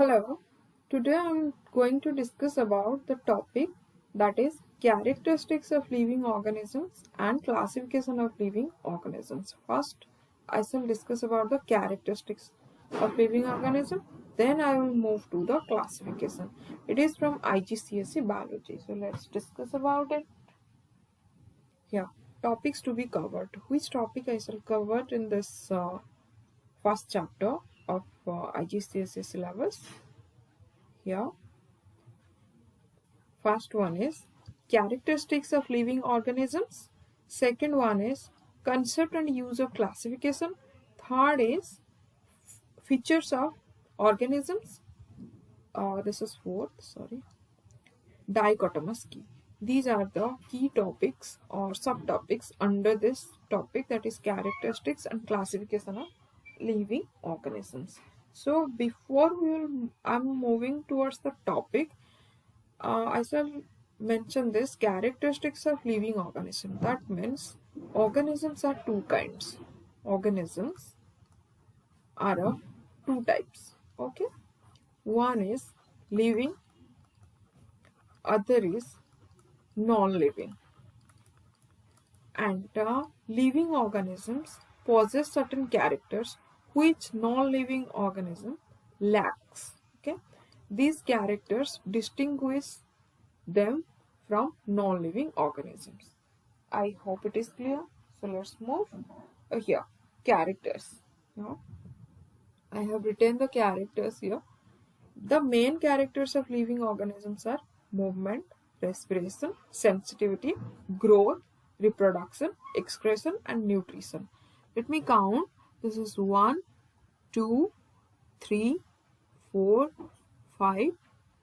Hello, today I'm going to discuss about the topic that is characteristics of living organisms and classification of living organisms. First, I shall discuss about the characteristics of living organism, then I will move to the classification. It is from IGCSE biology. So let's discuss about it. Here, topics to be covered. Which topic I shall cover in this first chapter of IGCSE syllabus? Here, first one is characteristics of living organisms. Second one is concept and use of classification. Third is features of organisms. This is fourth, sorry. Dichotomous key. These are the key topics or subtopics under this topic, that is characteristics and classification of living organisms. So before I'm moving towards the topic, I shall mention this characteristics of living organism. That means organisms are two kinds. Organisms are of two types. Okay, one is living, other is non-living. And living organisms possess certain characters which non-living organism lacks. Okay, these characters distinguish them from non-living organisms. I hope it is clear. So let's move here. Characters. Now, I have written the characters here. The main characters of living organisms are movement, respiration, sensitivity, growth, reproduction, excretion, and nutrition. Let me count. This is 1, 2, 3, 4, 5,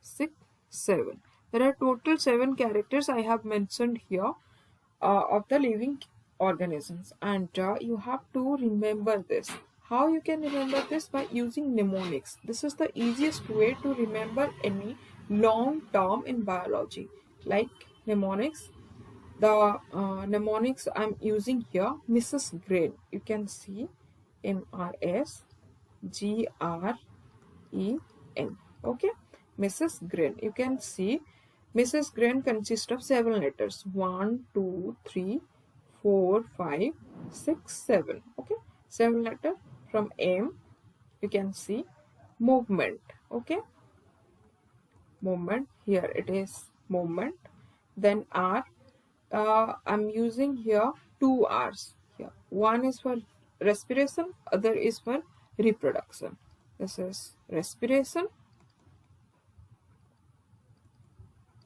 6, 7. There are total 7 characters I have mentioned here of the living organisms, and you have to remember this. How you can remember this? By using mnemonics. This is the easiest way to remember any long term in biology, like mnemonics. The mnemonics I'm using here, Mrs. Green. You can see MRSGREN. Okay, Mrs. Green. You can see Mrs. Green consists of 7 letters. 1, 2, 3, 4, 5, 6, 7. Okay, 7 letters. From M, you can see movement. Okay, movement. Here it is movement. Then R. I'm using here 2 R's. Here, one is for respiration, other is for reproduction. This is respiration.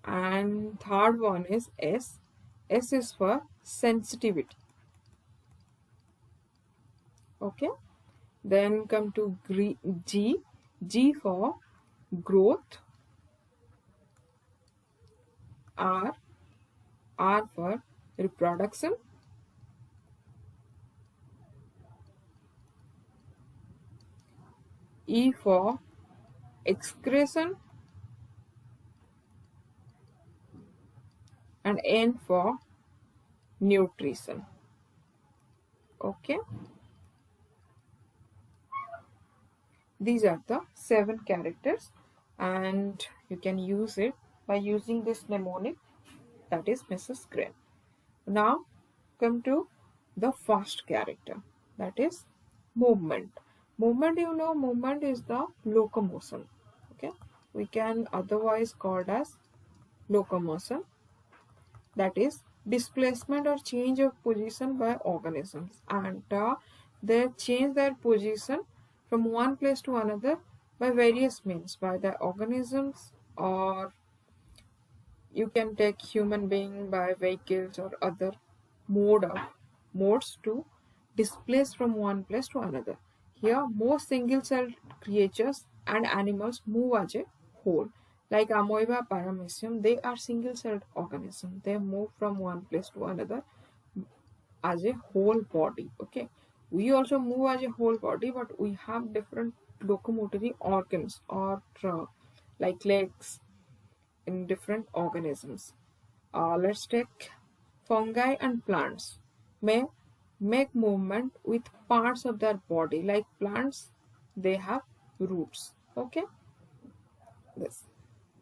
And third one is S. S is for sensitivity. Okay. Then come to G. G for growth. R. R for reproduction. E for excretion. And N for nutrition. Okay. These are the 7 characters, and you can use it by using this mnemonic, that is Mrs. Green. Now come to the first character, that is movement. Movement, you know, movement is the locomotion. Okay, we can otherwise called as locomotion. That is displacement or change of position by organisms, and they change their position from one place to another by various means, by the organisms, or you can take human being by vehicles or other modes to displace from one place to another. Here, most single-celled creatures and animals move as a whole. Like Amoeba, Paramecium, they are single-celled organisms. They move from one place to another as a whole body. Okay, we also move as a whole body, but we have different locomotory organs or like legs in different organisms. Let's take fungi and plants. May make movement with parts of their body. Like plants, they have roots. Okay, this.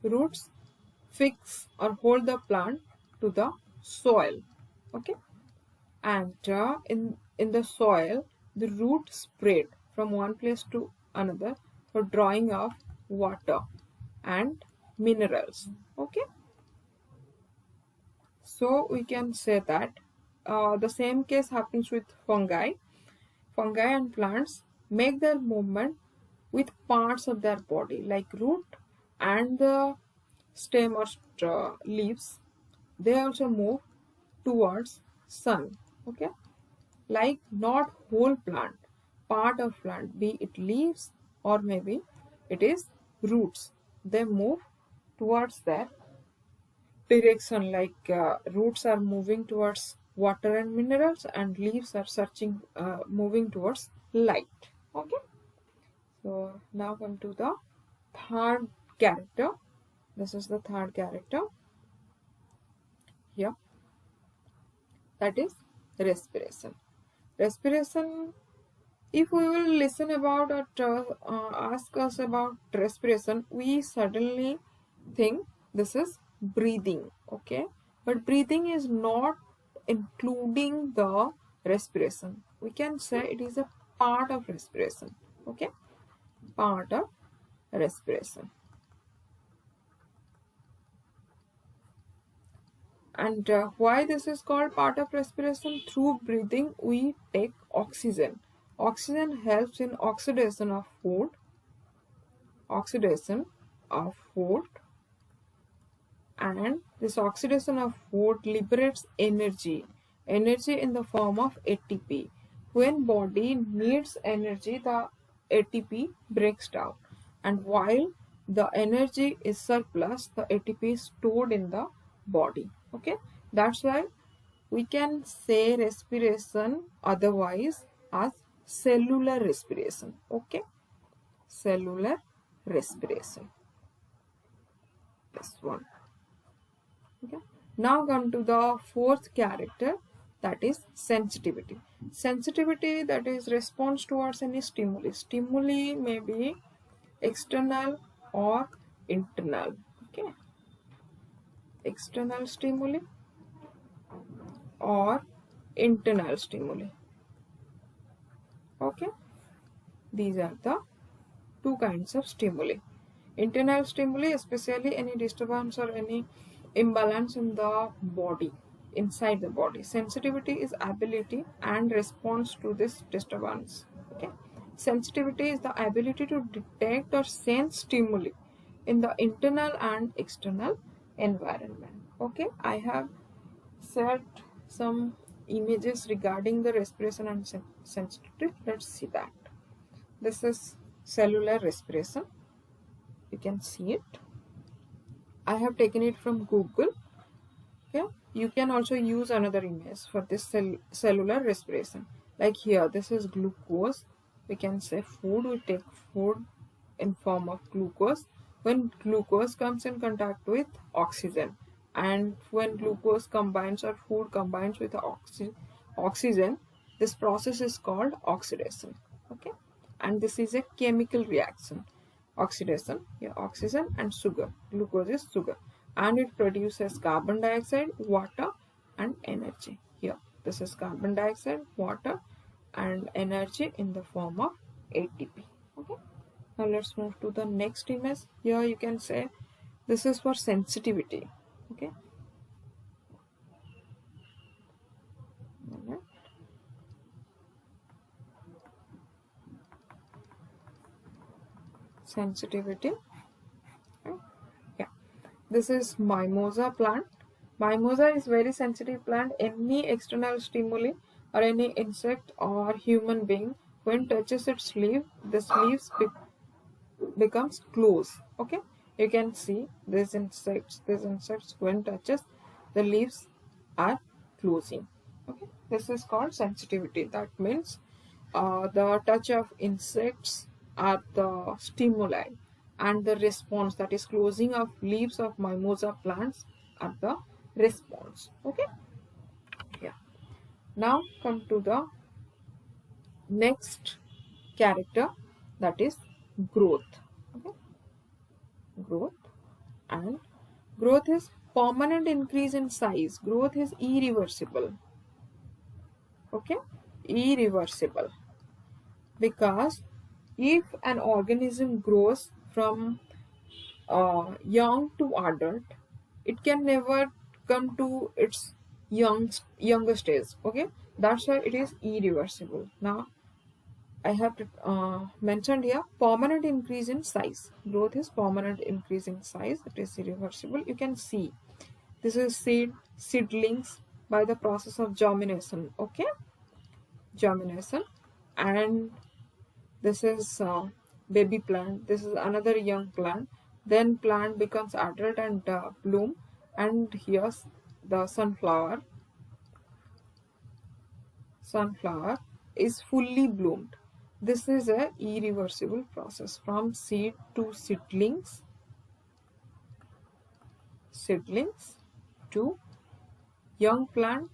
Roots fix or hold the plant to the soil. Okay, and in the soil, the root spread from one place to another for drawing of water and minerals. Okay, so we can say that the same case happens with fungi. Fungi and plants make their movement with parts of their body like root and the stem or leaves. They also move towards sun. Okay, like not whole plant, part of plant, be it leaves or maybe it is roots. They move towards their direction, like roots are moving towards water and minerals and leaves are searching moving towards light. Okay, so now come to the third character. This is the third character here, that is respiration. Respiration, if we will listen about or ask us about respiration, we suddenly think this is breathing. Okay, but breathing is not including the respiration. We can say it is a part of respiration. Okay, part of respiration. And why this is called part of respiration? Through breathing we take oxygen. Oxygen helps in oxidation of food, and this oxidation of food liberates energy in the form of ATP. When body needs energy, the ATP breaks down, and while the energy is surplus, the ATP is stored in the body. Okay, that's why we can say respiration otherwise as cellular respiration. Okay, cellular respiration, this one. Okay, now come to the fourth character, that is sensitivity. Sensitivity, that is response towards any stimuli. Stimuli may be external or internal. Okay, external stimuli or internal stimuli. Okay, these are the two kinds of stimuli. Internal stimuli, especially any disturbance or any imbalance in the body, inside the body. Sensitivity is ability and response to this disturbance. Okay, sensitivity is the ability to detect or sense stimuli in the internal and external environment. Okay, I have set some images regarding the respiration and sensitivity. Let's see that. This is cellular respiration. You can see it. I have taken it from Google. Okay, you can also use another image for this cellular respiration. Like here, this is glucose. We can say food. We take food in form of glucose. When glucose comes in contact with oxygen, and when glucose combines or food combines with oxygen, this process is called oxidation. Okay, and this is a chemical reaction. Oxidation, yeah, oxygen and sugar. Glucose is sugar, and it produces carbon dioxide, water, and energy. Here, this is carbon dioxide, water, and energy in the form of ATP. Okay. Now let's move to the next image. Here you can say this is for sensitivity. Okay. Sensitivity. Okay. Yeah. This is mimosa plant. Mimosa is very sensitive plant. Any external stimuli or any insect or human being, when touches its leaf, this leaves becomes close. Okay, you can see these insects when touches, the leaves are closing. Okay, this is called sensitivity. That means the touch of insects are the stimuli, and the response, that is closing of leaves of mimosa plants, are the response. Okay, yeah. Now come to the next character, that is growth. Okay, growth. And growth is permanent increase in size. Growth is irreversible. Okay, irreversible, because if an organism grows from young to adult, it can never come to its younger stage. Okay, that's why it is irreversible. Now I have to mentioned here permanent increase in size. Growth is permanent increase in size. It is irreversible. You can see this is seedlings by the process of germination. Okay, germination. And this is baby plant. This is another young plant. Then plant becomes adult and bloom. And here's the sunflower. Sunflower is fully bloomed. This is a irreversible process from seed to seedlings to young plant,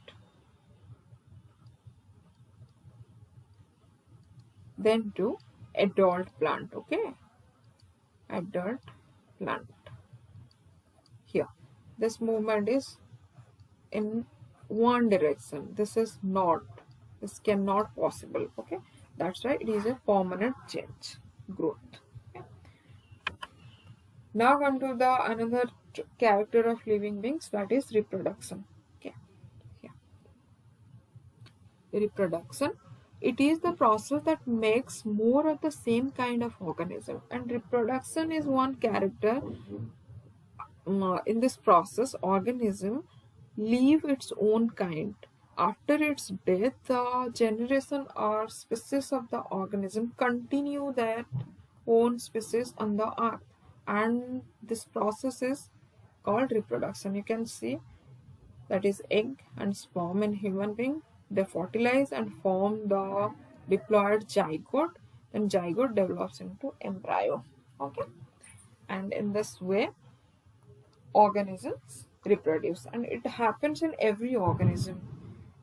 then to adult plant. Okay, adult plant. Here, this movement is in one direction. This is not, this cannot possible. Okay, that's why it is a permanent change, growth. Okay. Now come to the another character of living beings, that is reproduction. Okay, yeah. Reproduction, it is the process that makes more of the same kind of organism, and reproduction is one character. In this process, organism leave its own kind. After its death, the generation or species of the organism continue their own species on the earth, and this process is called reproduction. You can see that is egg and sperm in human being. They fertilize and form the diploid zygote, then zygote develops into embryo. Okay, and in this way organisms reproduce, and it happens in every organism,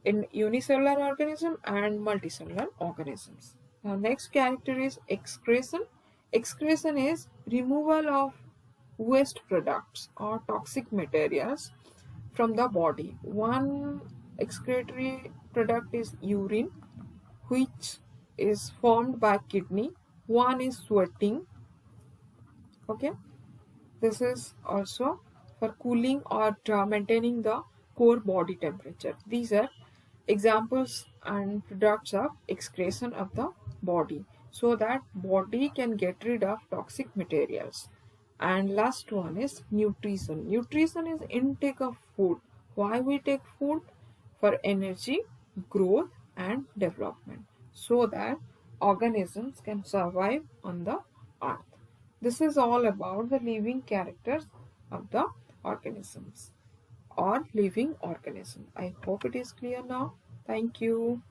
in unicellular organism and multicellular organisms. Now next character is excretion. Excretion is removal of waste products or toxic materials from the body. One excretory product is urine, which is formed by kidney. One is sweating. Okay, this is also for cooling or maintaining the core body temperature. These are examples and products of excretion of the body, so that body can get rid of toxic materials. And last one is nutrition. Nutrition is intake of food. Why we take food? For energy, growth and development, so that organisms can survive on the earth. This is all about the living characters of the organisms or living organism. I hope it is clear now. Thank you.